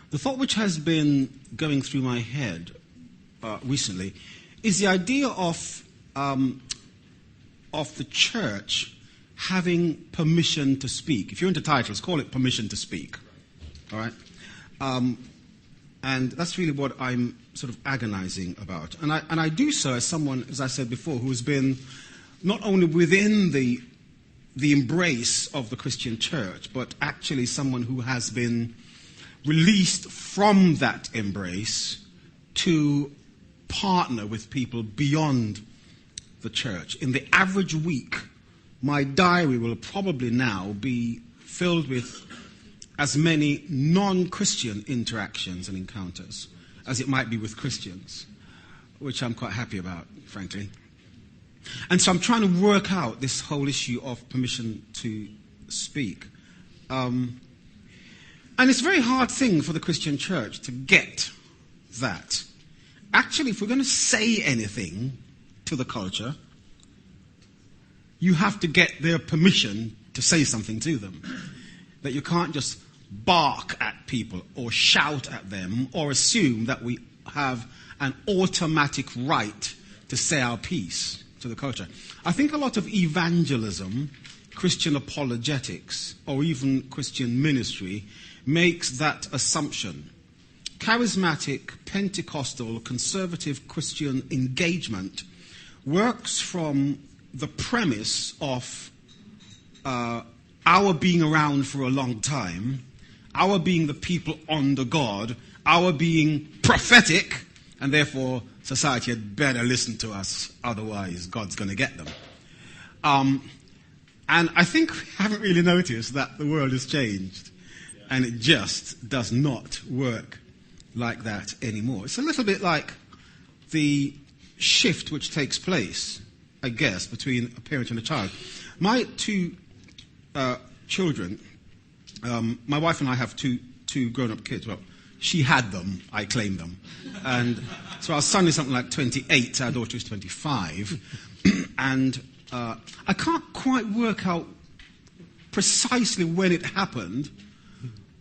The thought which has been going through my head recently is the idea of the church having permission to speak. If you're into titles, call it permission to speak. All right? And that's really what I'm sort of agonizing about. And I do so as someone, as I said before, who has been not only within the embrace of the Christian church, but actually someone who has been released from that embrace to partner with people beyond the church. In the average week, my diary will probably now be filled with as many non-Christian interactions and encounters as it might be with Christians, which I'm quite happy about, frankly. And so I'm trying to work out this whole issue of permission to speak. And it's a very hard thing for the Christian church to get that. Actually, if we're going to say anything to the culture, you have to get their permission to say something to them. That you can't just bark at people or shout at them or assume that we have an automatic right to say our piece to the culture. I think a lot of evangelism, Christian apologetics, or even Christian ministry makes that assumption. Charismatic, Pentecostal, conservative Christian engagement works from the premise of our being around for a long time, our being the people under God, our being prophetic, and therefore society had better listen to us, otherwise God's going to get them. And I think we haven't really noticed that the world has changed, and it just does not work like that anymore. It's a little bit like the shift which takes place, I guess, between a parent and a child. My two children, my wife and I have two grown-up kids. Well, she had them, I claimed them. And so our son is something like 28, our daughter is 25. And I can't quite work out precisely when it happened,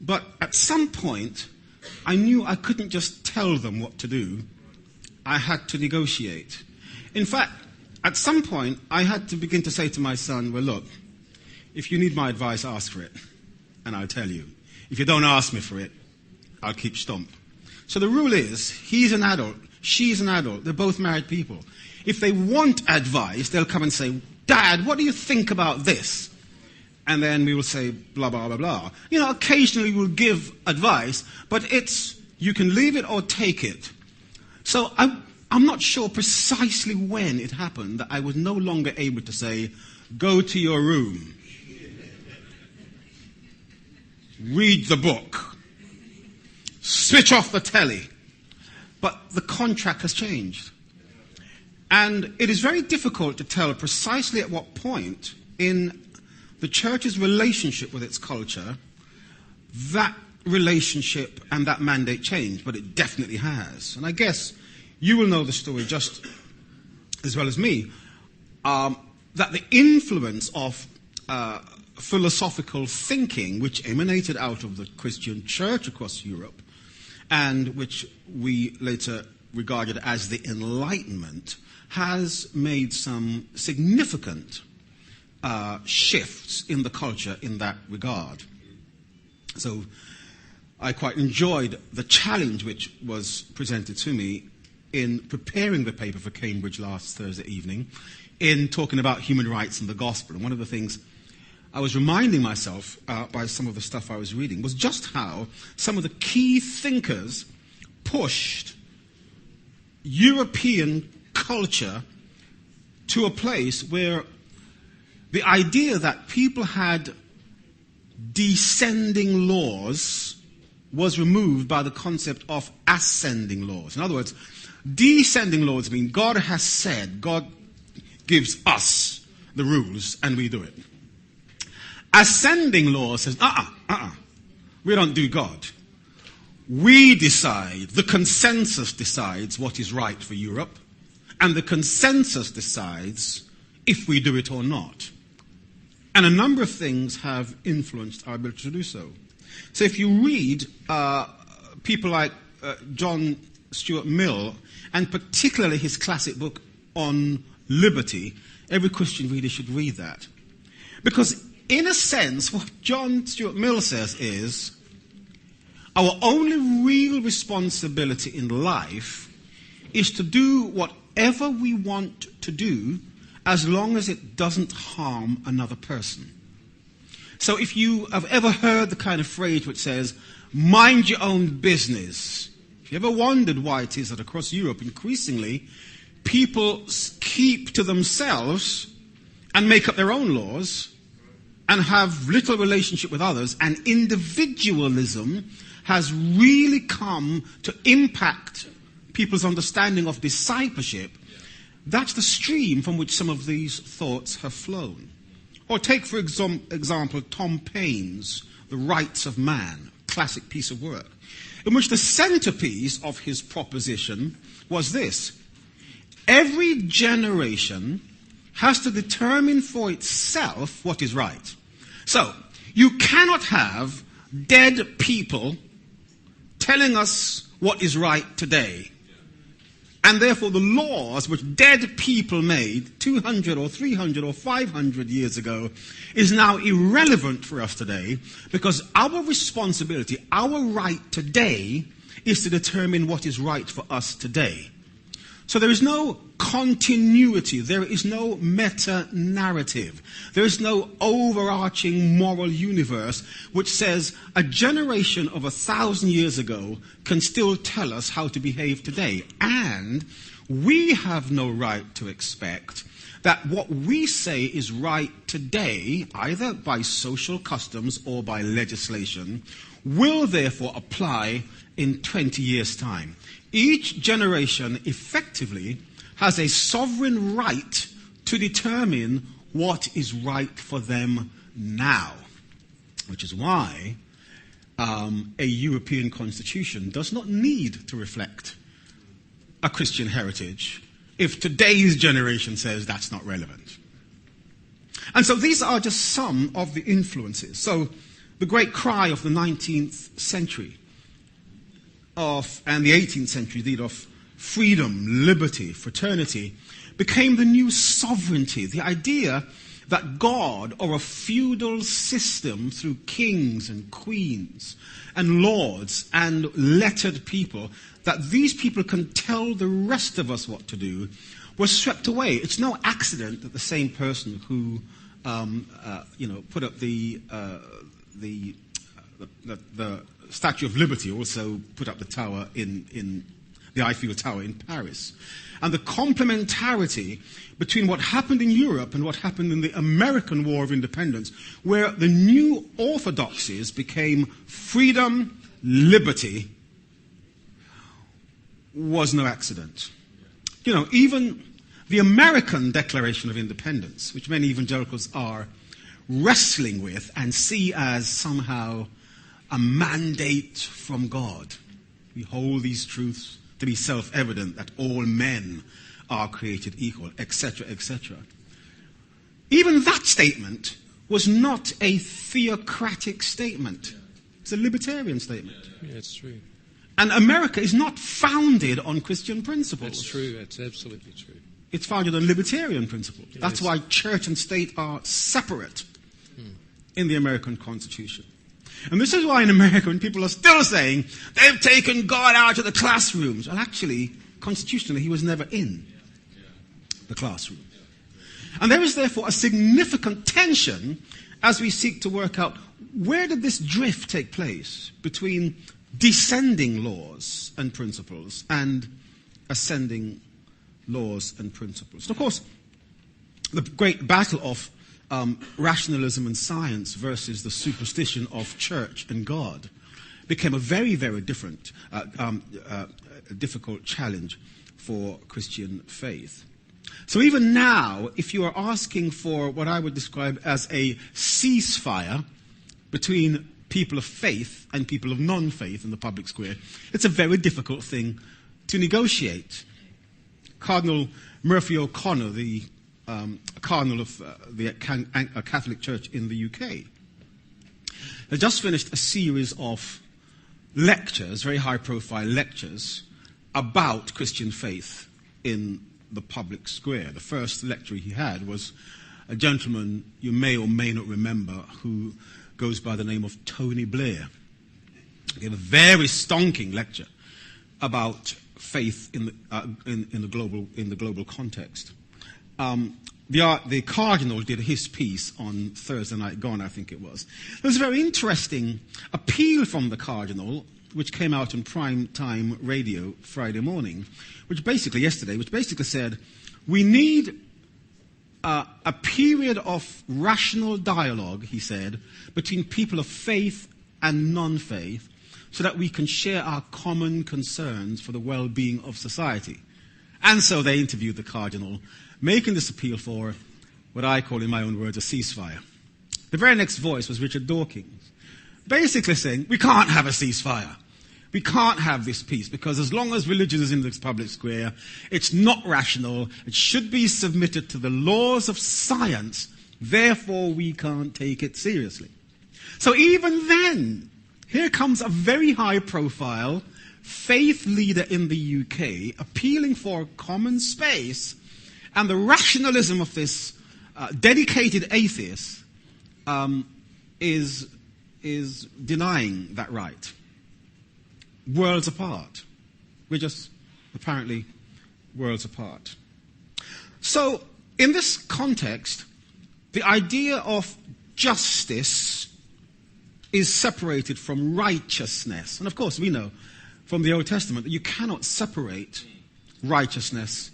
but at some point I knew I couldn't just tell them what to do. I had to negotiate. In fact, at some point I had to begin to say to my son, well, look, if you need my advice, ask for it, and I'll tell you. If you don't ask me for it, I'll keep stump. So the rule is, he's an adult, she's an adult, they're both married people. If they want advice, they'll come and say, Dad, what do you think about this? And then we will say, blah, blah, blah, blah. You know, occasionally we'll give advice, but it's, you can leave it or take it. So I'm not sure precisely when it happened that I was no longer able to say, go to your room, read the book, switch off the telly. But the contract has changed. And it is very difficult to tell precisely at what point in the church's relationship with its culture that relationship and that mandate changed, but it definitely has. And I guess you will know the story just as well as me, that the influence of philosophical thinking, which emanated out of the Christian church across Europe, and which we later regarded as the Enlightenment, has made some significant shifts in the culture in that regard. So I quite enjoyed the challenge which was presented to me in preparing the paper for Cambridge last Thursday evening, in talking about human rights and the gospel. And one of the things I was reminding myself by some of the stuff I was reading was just how some of the key thinkers pushed European culture to a place where the idea that people had descending laws was removed by the concept of ascending laws. In other words, descending laws mean God has said, God gives us the rules and we do it. Ascending law says, we don't do God. We decide, the consensus decides what is right for Europe, and the consensus decides if we do it or not. And a number of things have influenced our ability to do so. So if you read people like John Stuart Mill, and particularly his classic book on liberty. Every Christian reader should read that. Because in a sense, what John Stuart Mill says is, our only real responsibility in life is to do whatever we want to do as long as it doesn't harm another person. So if you have ever heard the kind of phrase which says, mind your own business, if you ever wondered why it is that across Europe increasingly people keep to themselves and make up their own laws and have little relationship with others, and individualism has really come to impact people's understanding of discipleship, that's the stream from which some of these thoughts have flown. Or take, for example, Tom Paine's The Rights of Man, classic piece of work, in which the centerpiece of his proposition was this: every generation has to determine for itself what is right. So, you cannot have dead people telling us what is right today. And therefore the laws which dead people made 200 or 300 or 500 years ago is now irrelevant for us today, because our responsibility, our right today, is to determine what is right for us today. So there is no continuity, there is no meta-narrative, there is no overarching moral universe which says a generation of 1,000 years ago can still tell us how to behave today. And we have no right to expect that what we say is right today, either by social customs or by legislation, will therefore apply in 20 years' time. Each generation effectively has a sovereign right to determine what is right for them now, which is why a European constitution does not need to reflect a Christian heritage if today's generation says that's not relevant. And so these are just some of the influences. So the great cry of the 19th century and the 18th century, indeed, of freedom, liberty, fraternity, became the new sovereignty, the idea that God, or a feudal system through kings and queens and lords and lettered people, that these people can tell the rest of us what to do, was swept away. It's no accident that the same person who put up the Statue of Liberty also put up the tower in the Eiffel Tower in Paris. And the complementarity between what happened in Europe and what happened in the American War of Independence, where the new orthodoxies became freedom, liberty, was no accident. You know, even the American Declaration of Independence, which many evangelicals are wrestling with and see as somehow a mandate from God. We hold these truths to be self-evident, that all men are created equal, etc., etc. Even that statement was not a theocratic statement. It's a libertarian statement. Yeah, it's true. And America is not founded on Christian principles. That's true. That's absolutely true. It's founded on libertarian principles. Yes. That's why church and state are separate in the American Constitution. And this is why in America, when people are still saying they've taken God out of the classrooms, well, actually, constitutionally, he was never in the classroom. And there is therefore a significant tension as we seek to work out where did this drift take place between descending laws and principles and ascending laws and principles. And of course, the great battle of rationalism and science versus the superstition of church and God became a very, very different, difficult challenge for Christian faith. So even now, if you are asking for what I would describe as a ceasefire between people of faith and people of non-faith in the public square, it's a very difficult thing to negotiate. Cardinal Murphy O'Connor, the cardinal of the Catholic Church in the UK, has just finished a series of lectures, very high-profile lectures, about Christian faith in the public square. The first lecture he had was a gentleman you may or may not remember who goes by the name of Tony Blair. He gave a very stonking lecture about faith in the global context. The Cardinal did his piece on Thursday night gone, I think it was. There was a very interesting appeal from the Cardinal, which came out on prime time radio Friday morning, which basically said, we need a period of rational dialogue, he said, between people of faith and non-faith, so that we can share our common concerns for the well-being of society. And so they interviewed the Cardinal, making this appeal for what I call, in my own words, a ceasefire. The very next voice was Richard Dawkins, basically saying, we can't have a ceasefire. We can't have this peace, because as long as religion is in the public square, it's not rational. It should be submitted to the laws of science. Therefore, we can't take it seriously. So even then, here comes a very high-profile faith leader in the UK appealing for common space, and the rationalism of this dedicated atheist is denying that right. Worlds apart. We're just apparently worlds apart. So, in this context, the idea of justice is separated from righteousness. And of course, we know from the Old Testament that you cannot separate righteousness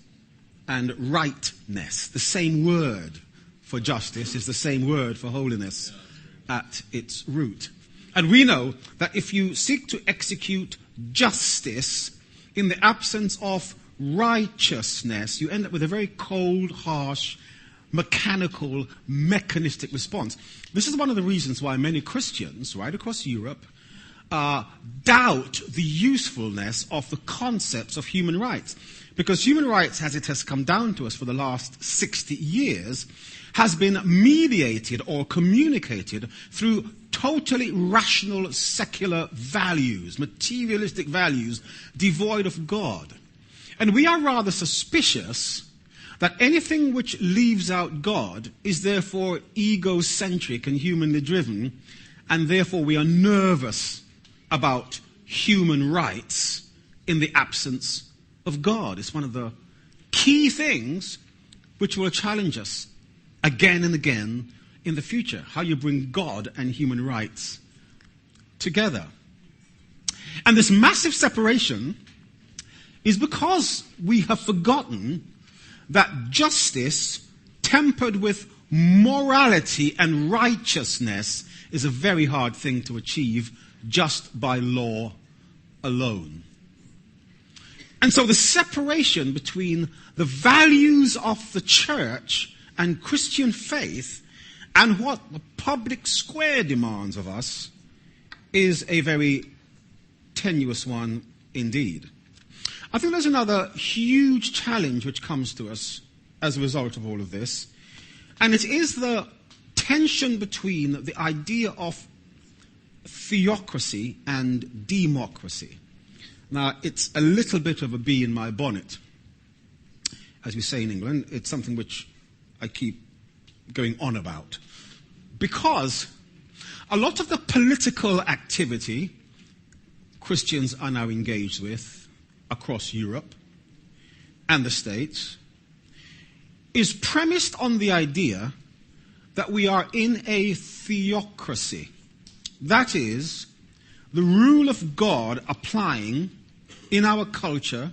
and rightness. The same word for justice is the same word for holiness at its root. And we know that if you seek to execute justice in the absence of righteousness, you end up with a very cold, harsh, mechanical, mechanistic response. This is one of the reasons why many Christians right across Europe doubt the usefulness of the concepts of human rights. Because human rights, as it has come down to us for the last 60 years, has been mediated or communicated through totally rational secular values, materialistic values, devoid of God. And we are rather suspicious that anything which leaves out God is therefore egocentric and humanly driven, and therefore we are nervous about human rights in the absence of God. It's one of the key things which will challenge us again and again in the future, how you bring God and human rights together. And this massive separation is because we have forgotten that justice tempered with morality and righteousness is a very hard thing to achieve just by law alone. And so the separation between the values of the church and Christian faith and what the public square demands of us is a very tenuous one indeed. I think there's another huge challenge which comes to us as a result of all of this, and it is the tension between the idea of theocracy and democracy. Now, it's a little bit of a bee in my bonnet, as we say in England. It's something which I keep going on about. Because a lot of the political activity Christians are now engaged with across Europe and the States is premised on the idea that we are in a theocracy. That is, the rule of God applying in our culture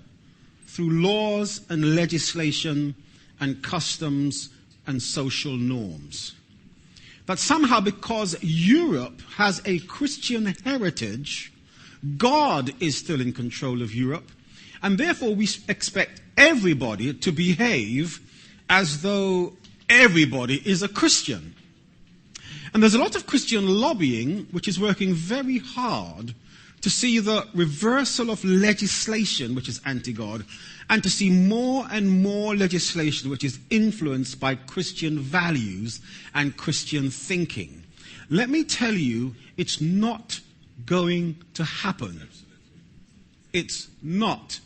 through laws and legislation and customs and social norms. That somehow, because Europe has a Christian heritage, God is still in control of Europe, and therefore we expect everybody to behave as though everybody is a Christian. And there's a lot of Christian lobbying which is working very hard to see the reversal of legislation which is anti-God, and to see more and more legislation which is influenced by Christian values and Christian thinking. Let me tell you, it's not going to happen. It's not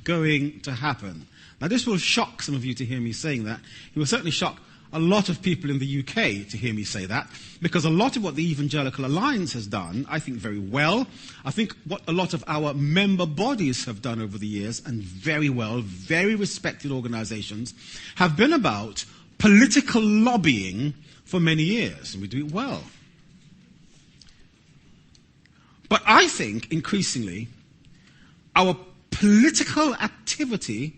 going to happen. Now, this will shock some of you to hear me saying that. It will certainly shock a lot of people in the UK to hear me say that, because a lot of what the Evangelical Alliance has done, I think very well, I think what a lot of our member bodies have done over the years, and very well, very respected organizations, have been about political lobbying for many years, and we do it well. But I think, increasingly, our political activity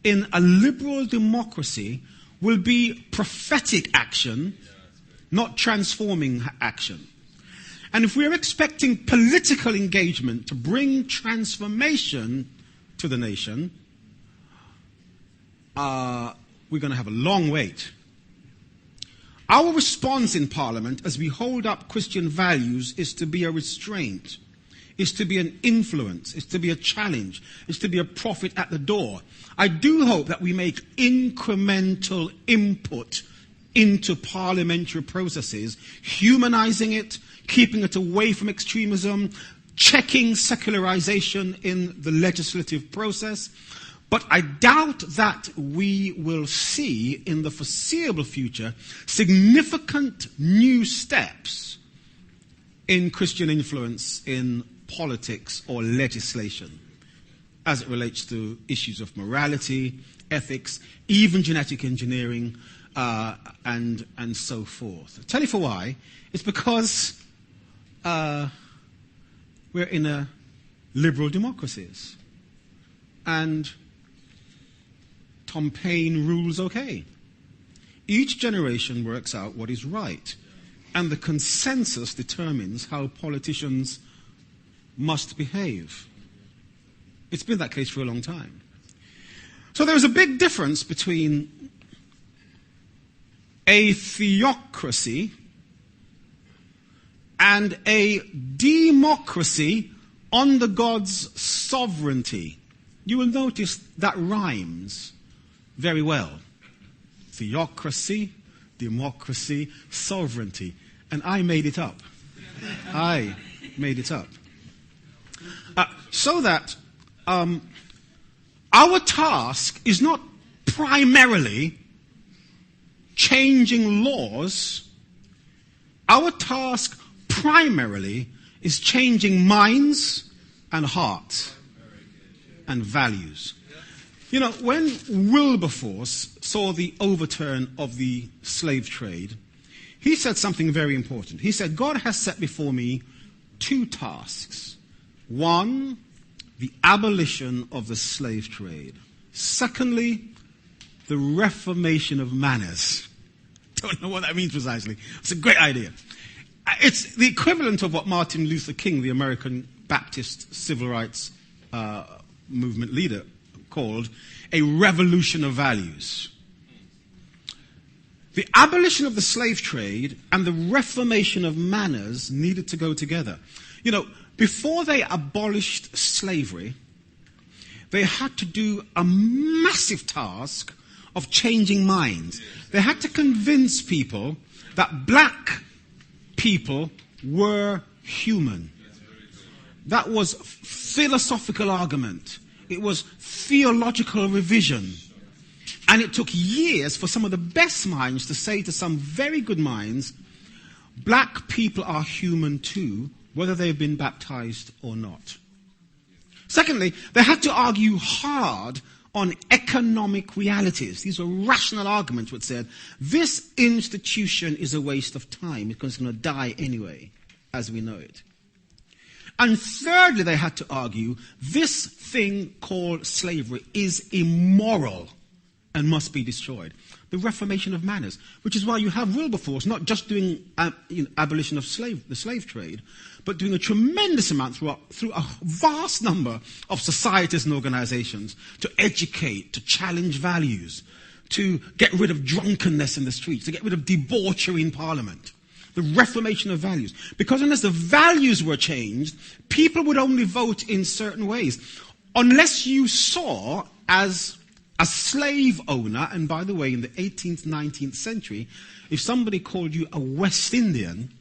in a liberal democracy will be prophetic action, not transforming action. And if we're expecting political engagement to bring transformation to the nation, we're going to have a long wait. Our response in Parliament as we hold up Christian values is to be a restraint, is to be an influence, is to be a challenge, is to be a prophet at the door. I do hope that we make incremental input into parliamentary processes, humanizing it, keeping it away from extremism, checking secularization in the legislative process. But I doubt that we will see in the foreseeable future significant new steps in Christian influence in politics or legislation as it relates to issues of morality, ethics, even genetic engineering, and so forth. I'll tell you for why. It's because we're in a liberal democracies. And Tom Paine rules okay. Each generation works out what is right, and the consensus determines how politicians must behave. It's been that case for a long time. So there's a big difference between a theocracy and a democracy under God's sovereignty. You will notice that rhymes very well. Theocracy, democracy, sovereignty. And I made it up. I made it up. So that our task is not primarily changing laws. Our task primarily is changing minds and hearts and values. You know, when Wilberforce saw the overturn of the slave trade, he said something very important. He said, God has set before me two tasks. One, the abolition of the slave trade. Secondly, the reformation of manners. Don't know what that means precisely. It's a great idea. It's the equivalent of what Martin Luther King, the American Baptist civil rights movement leader, called a revolution of values. The abolition of the slave trade and the reformation of manners needed to go together. You know, before they abolished slavery, they had to do a massive task of changing minds. They had to convince people that black people were human. That was philosophical argument. It was theological revision. And it took years for some of the best minds to say to some very good minds, black people are human too, whether they've been baptized or not. Secondly, they had to argue hard on economic realities. These were rational arguments which said, this institution is a waste of time because it's going to die anyway, as we know it. And thirdly, they had to argue, this thing called slavery is immoral and must be destroyed. The reformation of manners, which is why you have Wilberforce not just doing abolition of the slave trade, but doing a tremendous amount through a vast number of societies and organizations to educate, to challenge values, to get rid of drunkenness in the streets, to get rid of debauchery in Parliament. The reformation of values. Because unless the values were changed, people would only vote in certain ways. Unless you saw as a slave owner, and by the way, in the 18th, 19th century, if somebody called you a West Indian,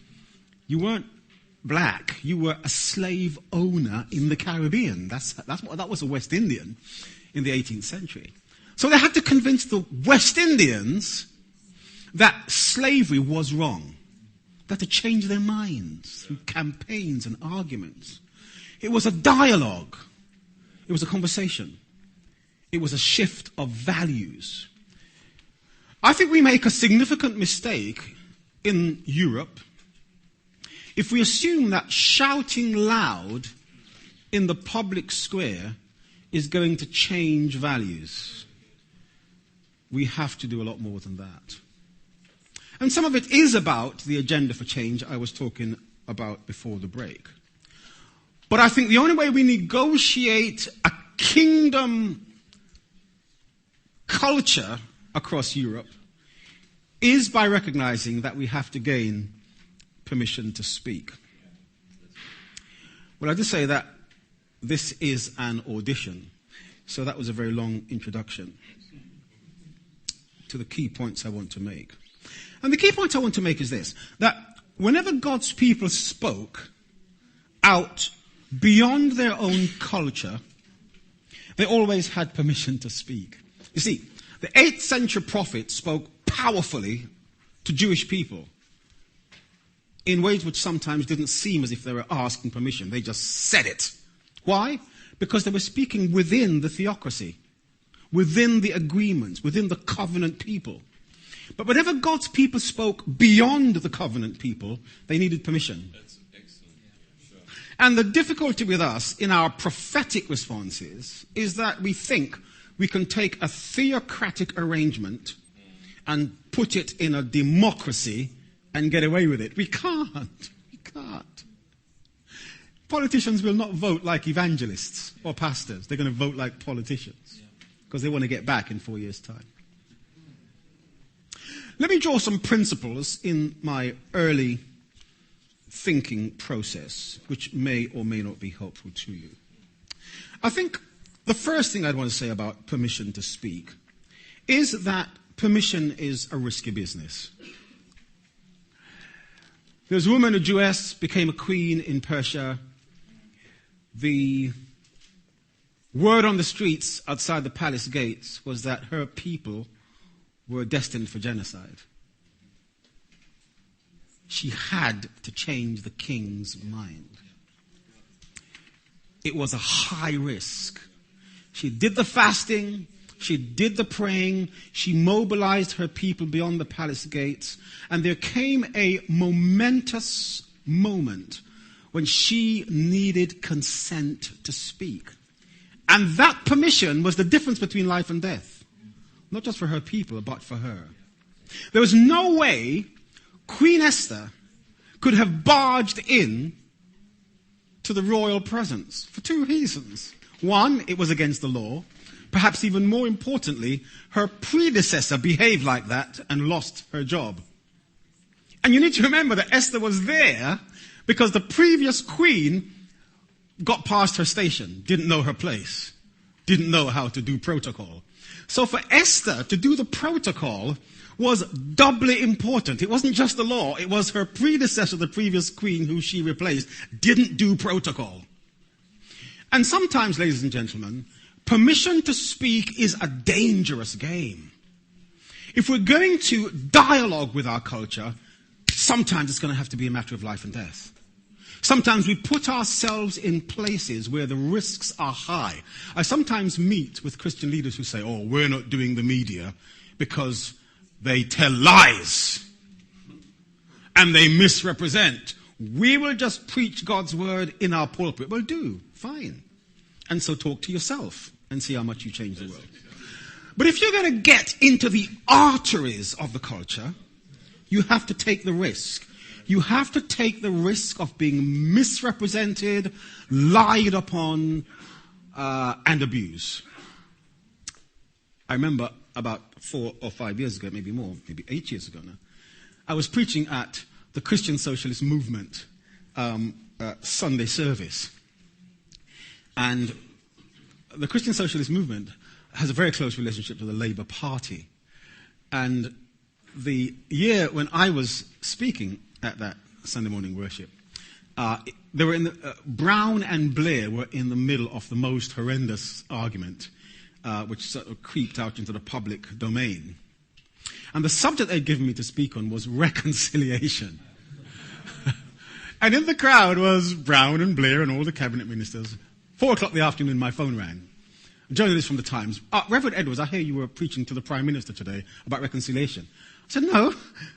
you weren't black, you were a slave owner in the Caribbean. That was a West Indian in the 18th century. So they had to convince the West Indians that slavery was wrong. They had to change their minds through campaigns and arguments. It was a dialogue. It was a conversation. It was a shift of values. I think we make a significant mistake in Europe if we assume that shouting loud in the public square is going to change values. We have to do a lot more than that. And some of it is about the agenda for change I was talking about before the break. But I think the only way we negotiate a kingdom culture across Europe is by recognizing that we have to gain permission to speak. Well, I did say that this is an audition, so that was a very long introduction to the key points I want to make. And the key point I want to make is this, that whenever God's people spoke out beyond their own culture, they always had permission to speak. You see, the 8th century prophet spoke powerfully to Jewish people in ways which sometimes didn't seem as if they were asking permission. They just said it. Why? Because they were speaking within the theocracy, within the agreements, within the covenant people. But whenever God's people spoke beyond the covenant people, they needed permission. That's excellent. Sure. And the difficulty with us in our prophetic responses is that we think we can take a theocratic arrangement and put it in a democracy and get away with it. We can't. We can't. Politicians will not vote like evangelists or pastors. They're going to vote like politicians because they want to get back in 4 years' time. Let me draw some principles in my early thinking process, which may or may not be helpful to you. I think the first thing I'd want to say about permission to speak is that permission is a risky business. There was a woman, a Jewess, became a queen in Persia. The word on the streets outside the palace gates was that her people were destined for genocide. She had to change the king's mind. It was a high risk. She did the fasting, she did the praying, she mobilized her people beyond the palace gates, and there came a momentous moment when she needed consent to speak. And that permission was the difference between life and death. Not just for her people, but for her. There was no way Queen Esther could have barged in to the royal presence for 2 reasons. One, it was against the law. Perhaps even more importantly, her predecessor behaved like that and lost her job. And you need to remember that Esther was there because the previous queen got past her station, didn't know her place, didn't know how to do protocol. So for Esther to do the protocol was doubly important. It wasn't just the law. It was her predecessor, the previous queen who she replaced, didn't do protocol. And sometimes, ladies and gentlemen, permission to speak is a dangerous game. If we're going to dialogue with our culture, sometimes it's going to have to be a matter of life and death. Sometimes we put ourselves in places where the risks are high. I sometimes meet with Christian leaders who say, oh, we're not doing the media because they tell lies and they misrepresent. We will just preach God's word in our pulpit. Well, do. Fine. And so talk to yourself and see how much you change the world. But if you're going to get into the arteries of the culture, you have to take the risk. You have to take the risk of being misrepresented, lied upon, and abused. I remember about 4 or 5 years ago, maybe more, maybe 8 years ago now, I was preaching at the Christian Socialist Movement Sunday service. And the Christian Socialist Movement has a very close relationship to the Labour Party. And the year when I was speaking at that Sunday morning worship, They were Brown and Blair were in the middle of the most horrendous argument, which sort of creeped out into the public domain. And the subject they'd given me to speak on was reconciliation. And in the crowd was Brown and Blair and all the cabinet ministers. 4 o'clock in the afternoon, my phone rang. A journalist from the Times. Reverend Edwards, I hear you were preaching to the Prime Minister today about reconciliation. I said, no,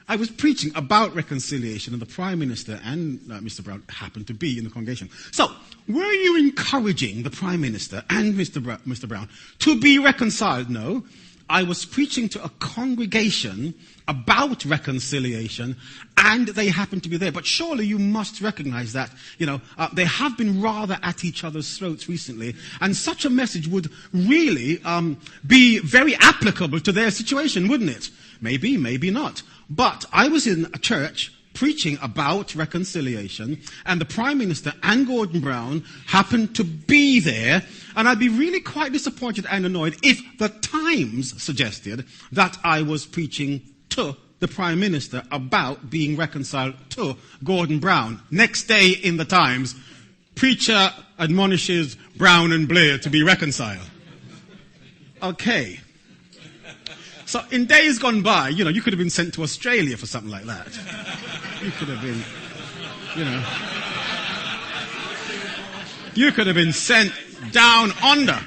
I was preaching about reconciliation, and the Prime Minister and Mr. Brown happened to be in the congregation. So, were you encouraging the Prime Minister and Mr. Brown to be reconciled? No. I was preaching to a congregation about reconciliation, and they happened to be there. But surely you must recognize that, they have been rather at each other's throats recently, and such a message would really be very applicable to their situation, wouldn't it? Maybe, maybe not. But I was in a church preaching about reconciliation, and the Prime Minister and Gordon Brown happened to be there, and I'd be really quite disappointed and annoyed if the Times suggested that I was preaching to the Prime Minister about being reconciled to Gordon Brown. Next day in the Times, preacher admonishes Brown and Blair to be reconciled. Okay. So in days gone by, you could have been sent to Australia for something like that. You could have been, you could have been sent down under.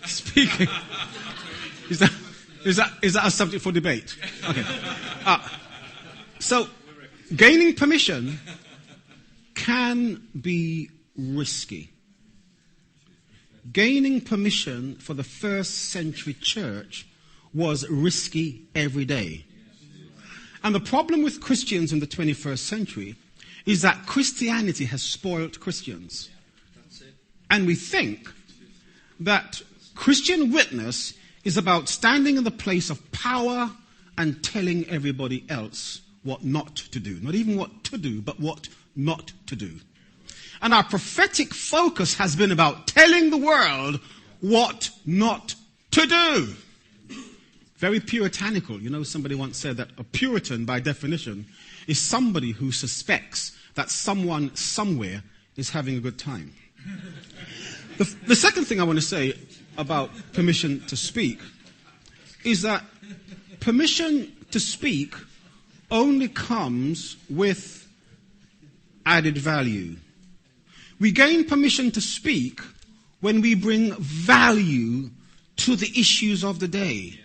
Speaking, is that a subject for debate? Okay. So, gaining permission can be risky. Gaining permission for the first century church was risky every day. And the problem with Christians in the 21st century is that Christianity has spoiled Christians. And we think that Christian witness is about standing in the place of power and telling everybody else what not to do. Not even what to do, but what not to do. And our prophetic focus has been about telling the world what not to do. Very puritanical. Somebody once said that a Puritan, by definition, is somebody who suspects that someone somewhere is having a good time. The second thing I want to say about permission to speak is that permission to speak only comes with added value. We gain permission to speak when we bring value to the issues of the day.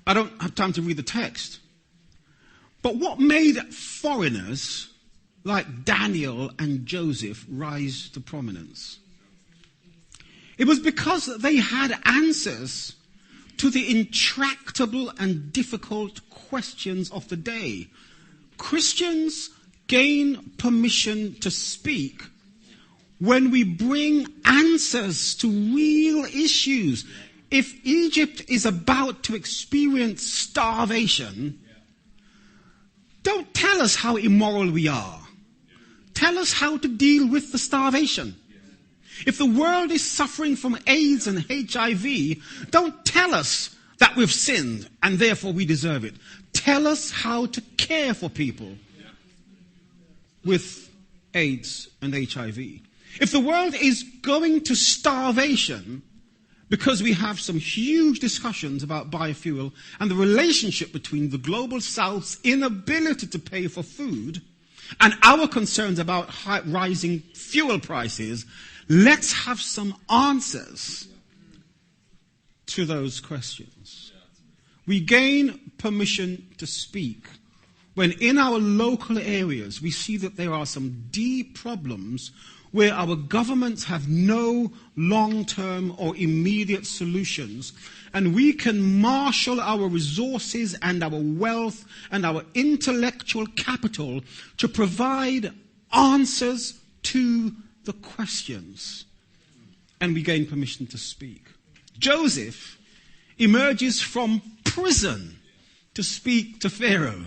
I don't have time to read the text. But what made foreigners like Daniel and Joseph rise to prominence? It was because they had answers to the intractable and difficult questions of the day. Christians gain permission to speak when we bring answers to real issues. If Egypt is about to experience starvation, don't tell us how immoral we are. Tell us how to deal with the starvation. If the world is suffering from AIDS and HIV, don't tell us that we've sinned and therefore we deserve it. Tell us how to care for people with AIDS and HIV. If the world is going to starvation because we have some huge discussions about biofuel and the relationship between the global South's inability to pay for food and our concerns about rising fuel prices, let's have some answers to those questions. We gain permission to speak when in our local areas we see that there are some deep problems where our governments have no long-term or immediate solutions, and we can marshal our resources and our wealth and our intellectual capital to provide answers to the questions. And we gain permission to speak. Joseph emerges from prison to speak to Pharaoh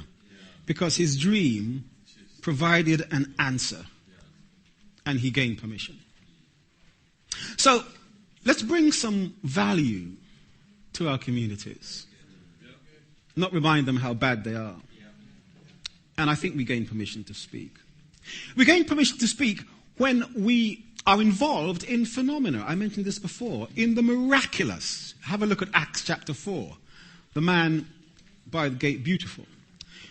because his dream provided an answer. And he gained permission. So, let's bring some value to our communities. Not remind them how bad they are. And I think we gain permission to speak. We gain permission to speak when we are involved in phenomena. I mentioned this before. In the miraculous. Have a look at Acts chapter 4. The man by the gate, beautiful.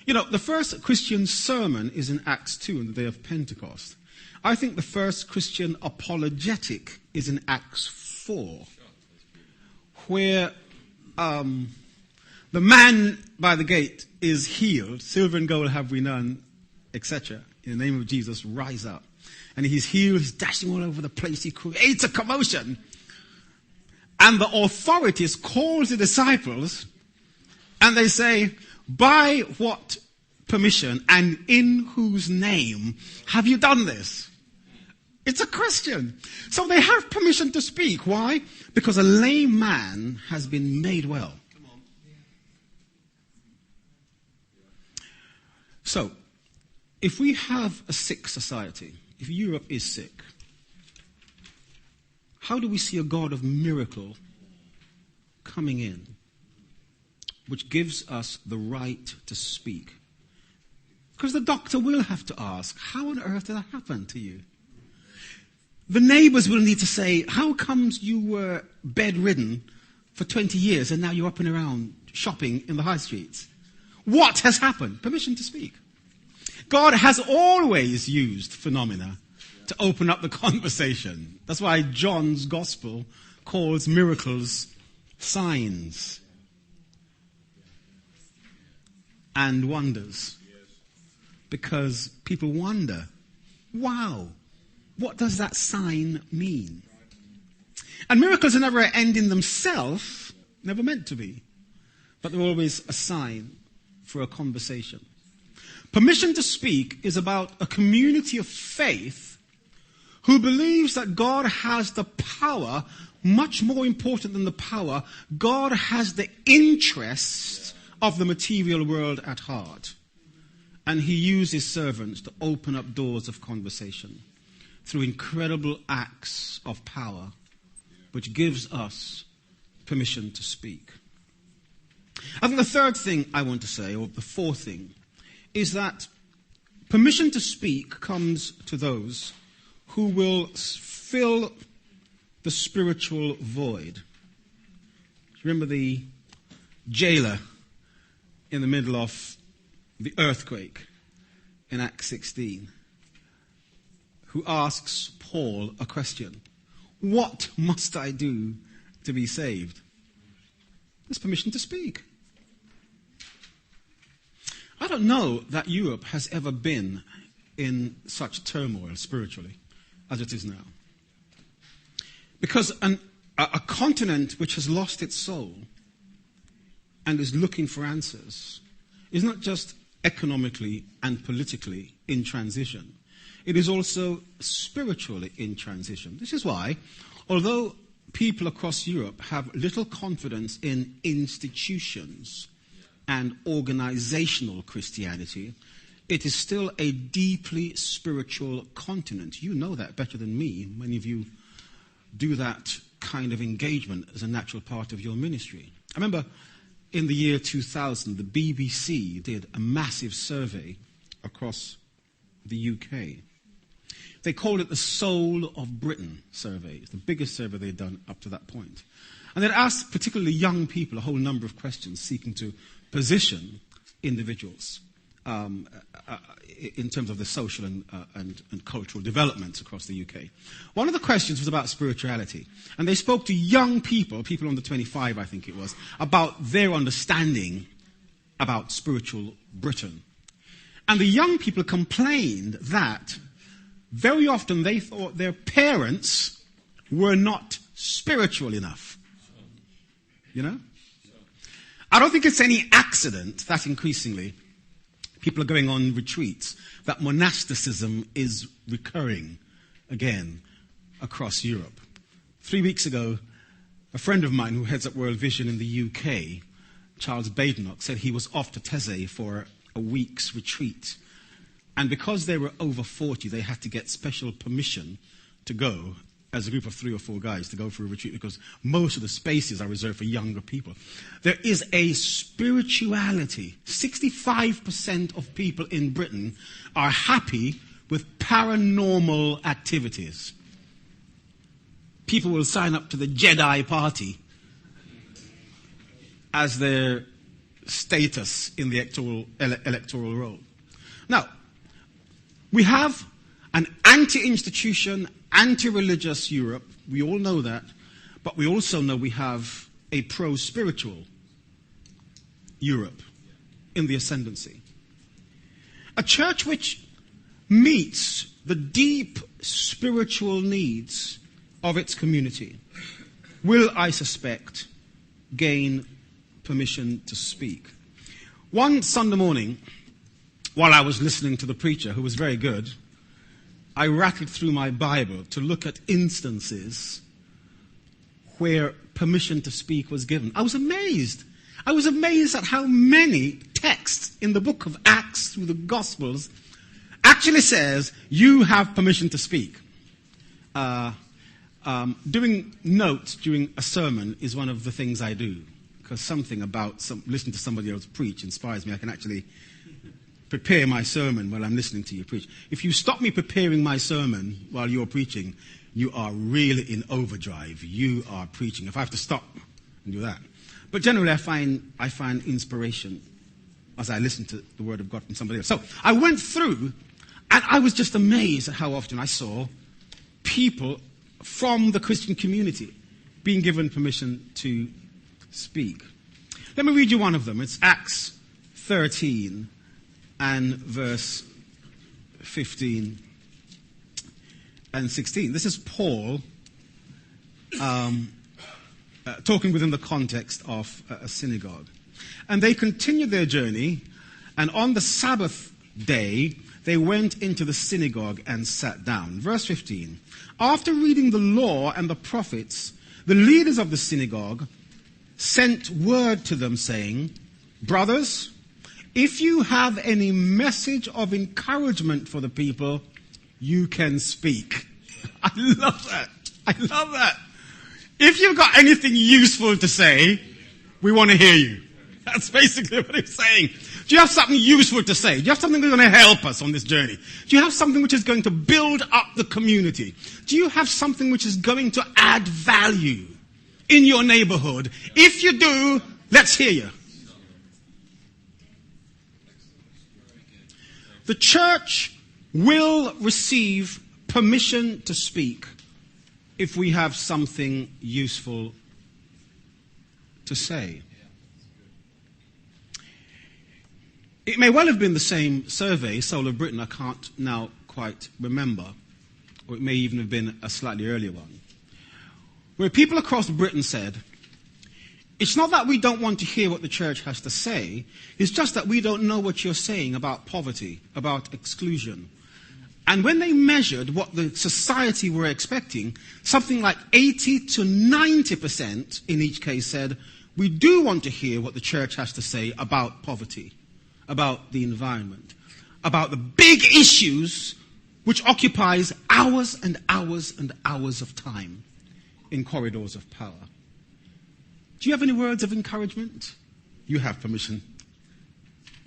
You know, the first Christian sermon is in Acts 2 on the day of Pentecost. I think the first Christian apologetic is in Acts 4, where the man by the gate is healed. Silver and gold have we none, etc. In the name of Jesus, rise up. And he's healed, he's dashing all over the place, he creates a commotion. And the authorities call the disciples, and they say, by what permission and in whose name have you done this? It's a question. So they have permission to speak. Why? Because a lame man has been made well. So, if we have a sick society, if Europe is sick, how do we see a God of miracle coming in, which gives us the right to speak? Because the doctor will have to ask, how on earth did that happen to you? The neighbors will need to say, how comes you were bedridden for 20 years and now you're up and around shopping in the high streets? What has happened? Permission to speak. God has always used phenomena to open up the conversation. That's why John's gospel calls miracles signs and wonders. Because people wonder, wow, what does that sign mean? And miracles are never an end in themselves, never meant to be. But they're always a sign for a conversation. Permission to speak is about a community of faith who believes that God has the power, much more important than the power, God has the interest of the material world at heart. And he uses servants to open up doors of conversation through incredible acts of power, which gives us permission to speak. I think the third thing I want to say, or the fourth thing, is that permission to speak comes to those who will fill the spiritual void. Remember the jailer in the middle of the earthquake in Acts 16, who asks Paul a question. What must I do to be saved? There's permission to speak. I don't know that Europe has ever been in such turmoil spiritually as it is now. Because a continent which has lost its soul and is looking for answers is not just economically and politically in transition. It is also spiritually in transition. This is why, although people across Europe have little confidence in institutions and organizational Christianity, it is still a deeply spiritual continent. You know that better than me. Many of you do that kind of engagement as a natural part of your ministry. I remember in the year 2000, the BBC did a massive survey across the UK. They called it the Soul of Britain survey. It's the biggest survey they'd done up to that point. And they'd asked particularly young people a whole number of questions seeking to position individuals in terms of the social and cultural developments across the UK. One of the questions was about spirituality. And they spoke to young people under 25, I think it was, about their understanding about spiritual Britain. And the young people complained that very often they thought their parents were not spiritual enough. You know? I don't think it's any accident that increasingly people are going on retreats, that monasticism is recurring again across Europe. 3 weeks ago, a friend of mine who heads up World Vision in the UK, Charles Badenoch, said he was off to Taizé for a week's retreat. And because they were over 40, they had to get special permission to go as a group of 3 or 4 guys to go for a retreat because most of the spaces are reserved for younger people. There is a spirituality. 65% of people in Britain are happy with paranormal activities. People will sign up to the Jedi party as their status in the electoral roll. Now, we have an anti-institution, anti-religious Europe. We all know that. But we also know we have a pro-spiritual Europe in the ascendancy. A church which meets the deep spiritual needs of its community will, I suspect, gain permission to speak. One Sunday morning, while I was listening to the preacher, who was very good, I rattled through my Bible to look at instances where permission to speak was given. I was amazed. I was amazed at how many texts in the book of Acts through the Gospels actually says, you have permission to speak. Doing notes during a sermon is one of the things I do, because something about listening to somebody else preach inspires me. I can actually prepare my sermon while I'm listening to you preach. If you stop me preparing my sermon while you're preaching, you are really in overdrive. You are preaching. If I have to stop and do that. But generally I find inspiration as I listen to the word of God from somebody else. So I went through and I was just amazed at how often I saw people from the Christian community being given permission to speak. Let me read you one of them. It's Acts 13 and verse 15 and 16. This is Paul talking within the context of a synagogue. And they continued their journey, and on the Sabbath day, they went into the synagogue and sat down. Verse 15. After reading the law and the prophets, the leaders of the synagogue sent word to them saying, brothers, if you have any message of encouragement for the people, you can speak. I love that. I love that. If you've got anything useful to say, we want to hear you. That's basically what he's saying. Do you have something useful to say? Do you have something that's going to help us on this journey? Do you have something which is going to build up the community? Do you have something which is going to add value in your neighborhood? If you do, let's hear you. The church will receive permission to speak if we have something useful to say. It may well have been the same survey, Soul of Britain, I can't now quite remember, or it may even have been a slightly earlier one, where people across Britain said, it's not that we don't want to hear what the church has to say, it's just that we don't know what you're saying about poverty, about exclusion. And when they measured what the society were expecting, something like 80 to 90% in each case said, we do want to hear what the church has to say about poverty, about the environment, about the big issues which occupies hours and hours and hours of time in corridors of power. Do you have any words of encouragement? You have permission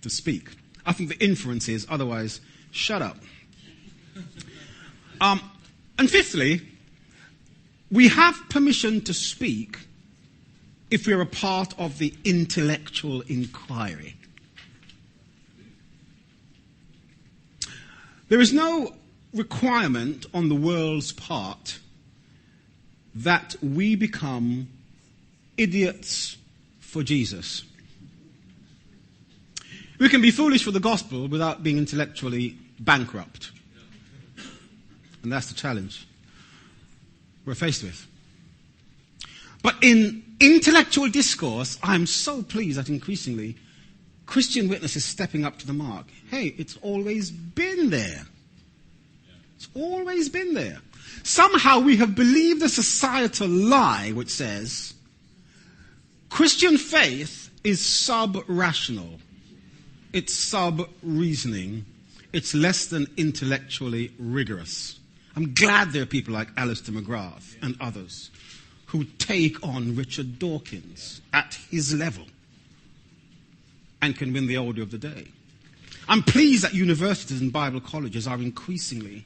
to speak. I think the inference is, otherwise, shut up. And fifthly, we have permission to speak if we're a part of the intellectual inquiry. There is no requirement on the world's part that we become idiots for Jesus. We can be foolish for the gospel without being intellectually bankrupt. And that's the challenge we're faced with. But in intellectual discourse, I'm so pleased that increasingly Christian witness is stepping up to the mark. Hey, it's always been there. It's always been there. Somehow we have believed a societal lie which says Christian faith is sub-rational. It's sub-reasoning. It's less than intellectually rigorous. I'm glad there are people like Alistair McGrath and others who take on Richard Dawkins at his level and can win the order of the day. I'm pleased that universities and Bible colleges are increasingly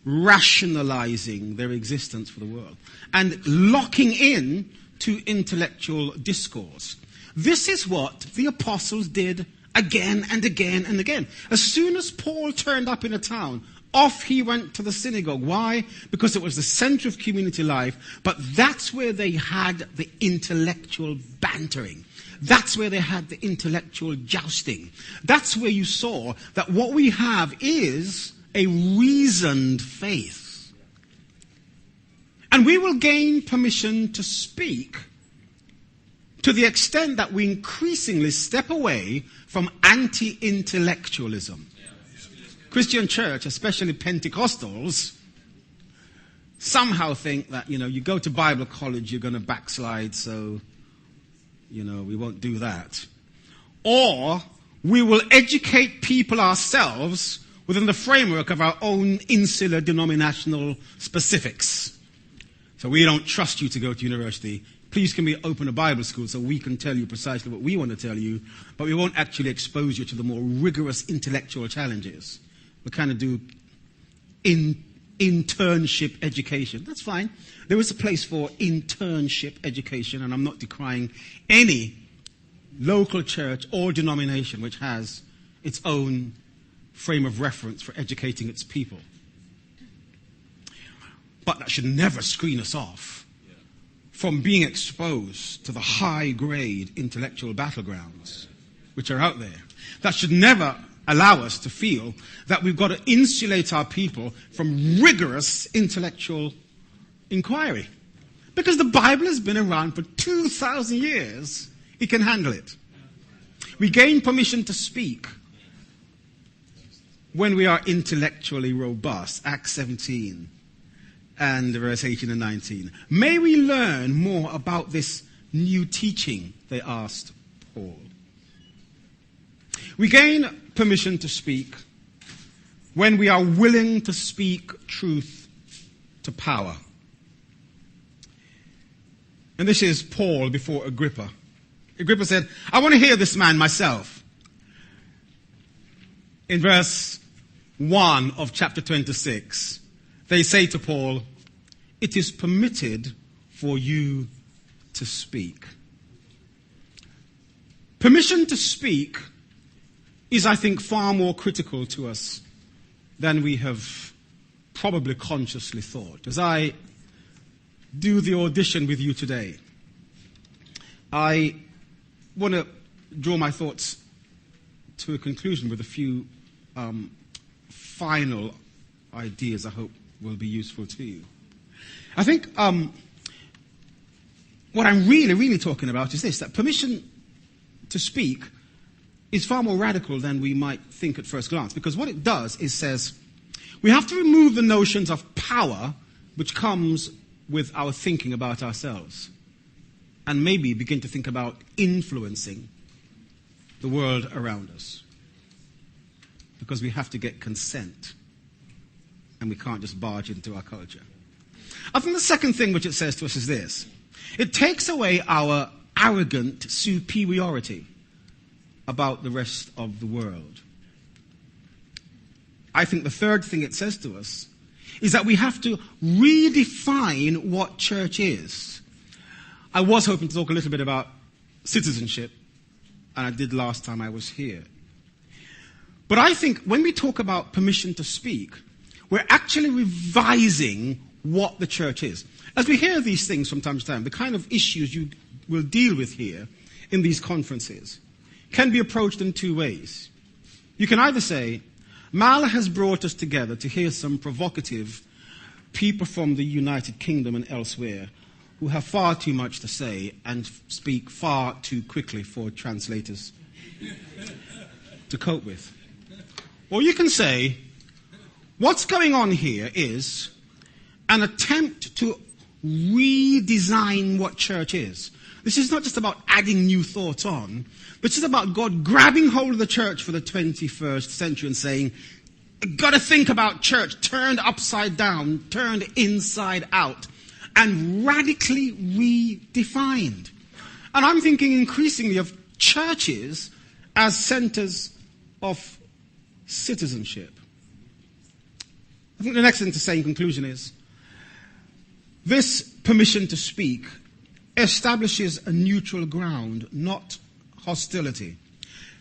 rationalizing their existence for the world and locking in to intellectual discourse. This is what the apostles did again and again and again. As soon as Paul turned up in a town, off he went to the synagogue. Why? Because it was the center of community life, but that's where they had the intellectual bantering. That's where they had the intellectual jousting. That's where you saw that what we have is a reasoned faith. And we will gain permission to speak to the extent that we increasingly step away from anti-intellectualism. Christian church, especially Pentecostals, somehow think that, you go to Bible college, you're going to backslide, so, we won't do that. Or we will educate people ourselves within the framework of our own insular denominational specifics. So we don't trust you to go to university. Please can we open a Bible school so we can tell you precisely what we want to tell you, but we won't actually expose you to the more rigorous intellectual challenges. We kind of do internship education. That's fine. There is a place for internship education, and I'm not decrying any local church or denomination which has its own frame of reference for educating its people. But that should never screen us off from being exposed to the high-grade intellectual battlegrounds which are out there. That should never allow us to feel that we've got to insulate our people from rigorous intellectual inquiry. Because the Bible has been around for 2,000 years. It can handle it. We gain permission to speak when we are intellectually robust. Acts 17 and verse 18 and 19. May we learn more about this new teaching, they asked Paul. We gain permission to speak when we are willing to speak truth to power. And this is Paul before Agrippa. Agrippa said, I want to hear this man myself. In verse 1 of chapter 26, they say to Paul, it is permitted for you to speak. Permission to speak is, I think, far more critical to us than we have probably consciously thought. As I do the audition with you today, I want to draw my thoughts to a conclusion with a few final ideas I hope will be useful to you. I think what I'm really talking about is this, that permission to speak is far more radical than we might think at first glance, because what it does is says we have to remove the notions of power which comes with our thinking about ourselves, and maybe begin to think about influencing the world around us, because we have to get consent, and we can't just barge into our culture. I think the second thing which it says to us is this. It takes away our arrogant superiority about the rest of the world. I think the third thing it says to us is that we have to redefine what church is. I was hoping to talk a little bit about citizenship, and I did last time I was here. But I think when we talk about permission to speak, we're actually revising what the church is. As we hear these things from time to time, the kind of issues you will deal with here in these conferences can be approached in two ways. You can either say, Mal has brought us together to hear some provocative people from the United Kingdom and elsewhere who have far too much to say and speak far too quickly for translators to cope with. Or you can say, what's going on here is an attempt to redesign what church is. This is not just about adding new thoughts on, but it's about God grabbing hold of the church for the 21st century and saying, got to think about church turned upside down, turned inside out, and radically redefined. And I'm thinking increasingly of churches as centers of citizenship. I think the next thing to say in conclusion is, this permission to speak establishes a neutral ground, not hostility.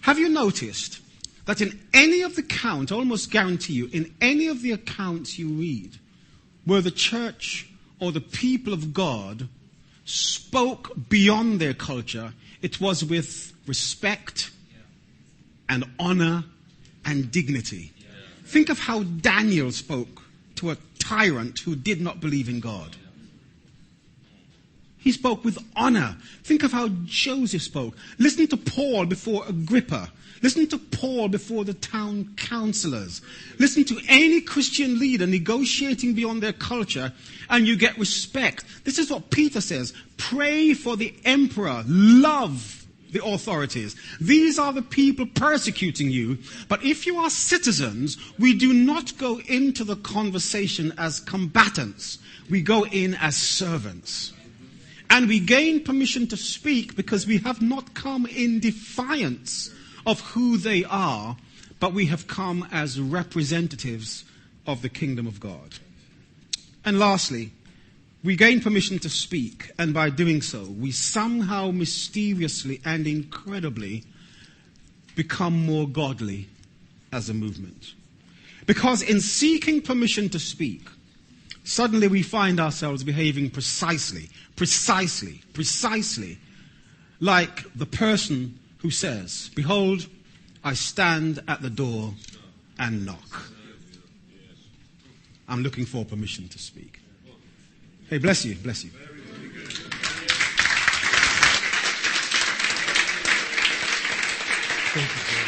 Have you noticed that in any of the accounts, I almost guarantee you, in any of the accounts you read, where the church or the people of God spoke beyond their culture, it was with respect and honor and dignity. Think of how Daniel spoke to a tyrant who did not believe in God. He spoke with honor. Think of how Joseph spoke. Listen to Paul before Agrippa. Listen to Paul before the town councillors. Listen to any Christian leader negotiating beyond their culture, and you get respect. This is what Peter says. Pray for the emperor. Love the authorities. These are the people persecuting you. But if you are citizens, we do not go into the conversation as combatants. We go in as servants. And we gain permission to speak because we have not come in defiance of who they are, but we have come as representatives of the kingdom of God. And lastly, we gain permission to speak, and by doing so, we somehow mysteriously and incredibly become more godly as a movement. Because in seeking permission to speak, suddenly we find ourselves behaving precisely like the person who says, "Behold, I stand at the door and knock." I'm looking for permission to speak. Hey, bless you, bless you. Thank you.